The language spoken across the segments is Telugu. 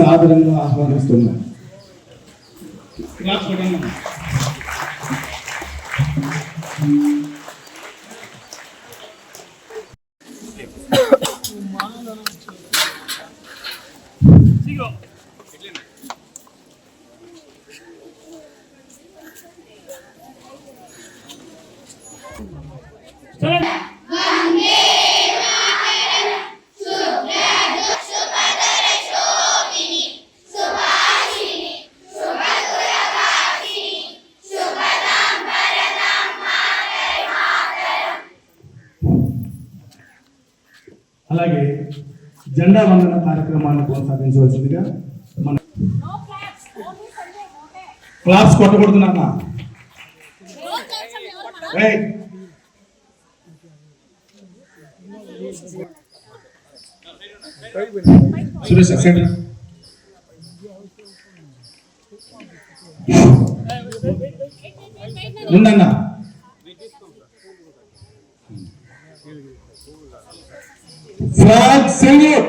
సాదరంగా ఆహ్వానిస్తున్నాం. అలాగే జెండా వందన కార్యక్రమాన్ని కొనసాగించవలసిందిగా మన క్లాస్ కొట్టకూడదున్నా సురేష్ ఉందన్నా. Flag salute.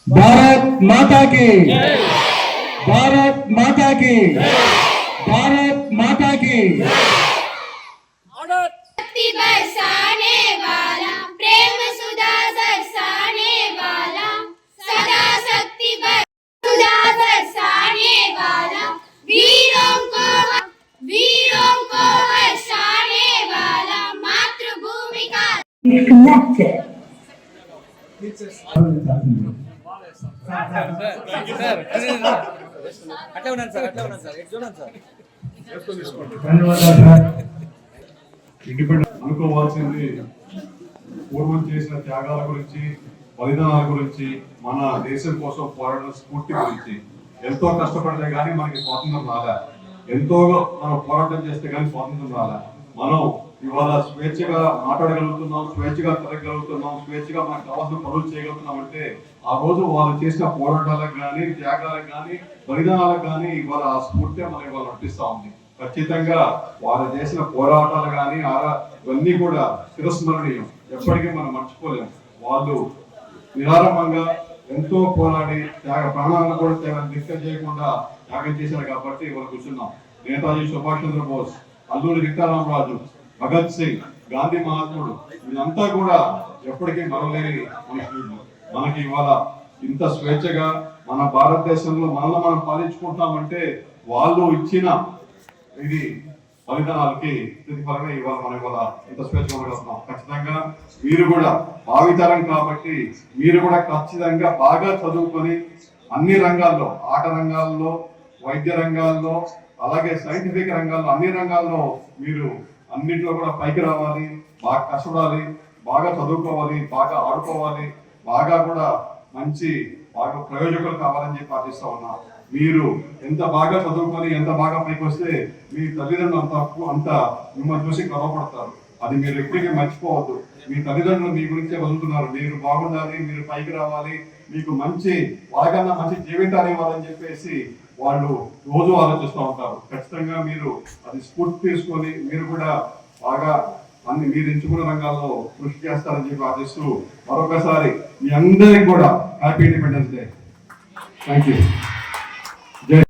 भारत माता की, भारत माता की, भारत माता की। शक्ति बरसाने वाला, प्रेम सुधा बरसाने वाला, सदा शक्ति सुधा बरसाने वाला, वीरों को हर्षाने वाला, मातृभूमि का connected. అనుకోవాల్సింది పూర్వం చేసిన త్యాగాల గురించి, బలిదానాల గురించి, మన దేశం కోసం పోరాడిన స్ఫూర్తి గురించి. ఎంతో కష్టపడితే గానీ మనకి స్వాతంత్రం రాలే, ఎంతో మనం పోరాటం చేస్తే కానీ స్వాతంత్రం రాలే. మనం ఇవాళ స్వేచ్ఛగా మాట్లాడగలుగుతున్నాం, స్వేచ్ఛగా తిరగలుగుతున్నాం, స్వేచ్ఛగా మనకు కావాల్సిన పనులు చేయగలుగుతున్నాం అంటే ఆ రోజు వాళ్ళు చేసిన పోరాటాలకు కానీ, త్యాగాలకు కానీ, బలిదానాలకు కానీ ఇవాళ ఆ స్ఫూర్తి మనకి ఇవాళ నటిస్తూ ఉంది. ఖచ్చితంగా వారు చేసిన పోరాటాలు కానీ ఇవన్నీ కూడా చిరస్మరణీయం, ఎప్పటికీ మనం మర్చిపోలేము. వాళ్ళు నిరారంభంగా ఎంతో పోరాడి ప్రాణాలను కూడా దిక్క చేయకుండా త్యాగం చేశారు కాబట్టి వాళ్ళు కూర్చున్నాం. నేతాజీ సుభాష్ చంద్రబోస్, అల్లూరి సీతారామరాజు, భగత్ సింగ్, గాంధీ మహాత్ముడు, వీళ్ళంతా కూడా ఎప్పటికీ మరవలేని మనుషులు. మనకి ఇవాళ ఇంత స్వేచ్ఛగా మన భారతదేశంలో మనల్ని మనం పాలించుకుంటామంటే వాళ్ళు ఇచ్చిన ఇది బలిదానాలకి ప్రతిఫలమే ఇవాళ మనం ఇవాళ ఇంత స్వేచ్ఛగా ఉండగలుగుతున్నాం. ఖచ్చితంగా మీరు కూడా భావితరం కాబట్టి మీరు కూడా ఖచ్చితంగా బాగా చదువుకొని అన్ని రంగాల్లో, ఆట రంగాల్లో, వైద్య రంగాల్లో, అలాగే సైంటిఫిక్ రంగాల్లో, అన్ని రంగాల్లో మీరు అన్నింటిలో కూడా పైకి రావాలి, బాగా కష్టపడాలి, బాగా చదువుకోవాలి, బాగా ఆడుకోవాలి, బాగా కూడా మంచి బాగా ప్రయోజకులు కావాలని చెప్పి ఆశిస్తా ఉన్నా. మీరు ఎంత బాగా చదువుకొని ఎంత బాగా పైకి వస్తే మీ తల్లిదండ్రులు అంత మిమ్మల్ని చూసి గర్వపడతారు. అది మీరు ఎప్పటికీ మర్చిపోవద్దు. మీ తల్లిదండ్రులు మీ గురించే వదులుతున్నారు. మీరు బాగుండాలి, మీరు పైకి రావాలి, మీకు మంచి వాళ్ళకన్నా మంచి జీవితాన్ని ఇవ్వాలని చెప్పేసి వాళ్ళు రోజు ఆలోచిస్తూ ఉంటారు. ఖచ్చితంగా మీరు అది స్ఫూర్తి తీసుకొని మీరు కూడా బాగా అన్ని మీరు ఎంచుకున్న రంగాల్లో కృషి చేస్తారని చెప్పి ఆశిస్తూ మరొకసారి మీ అందరికి కూడా happy independence day. Thank you.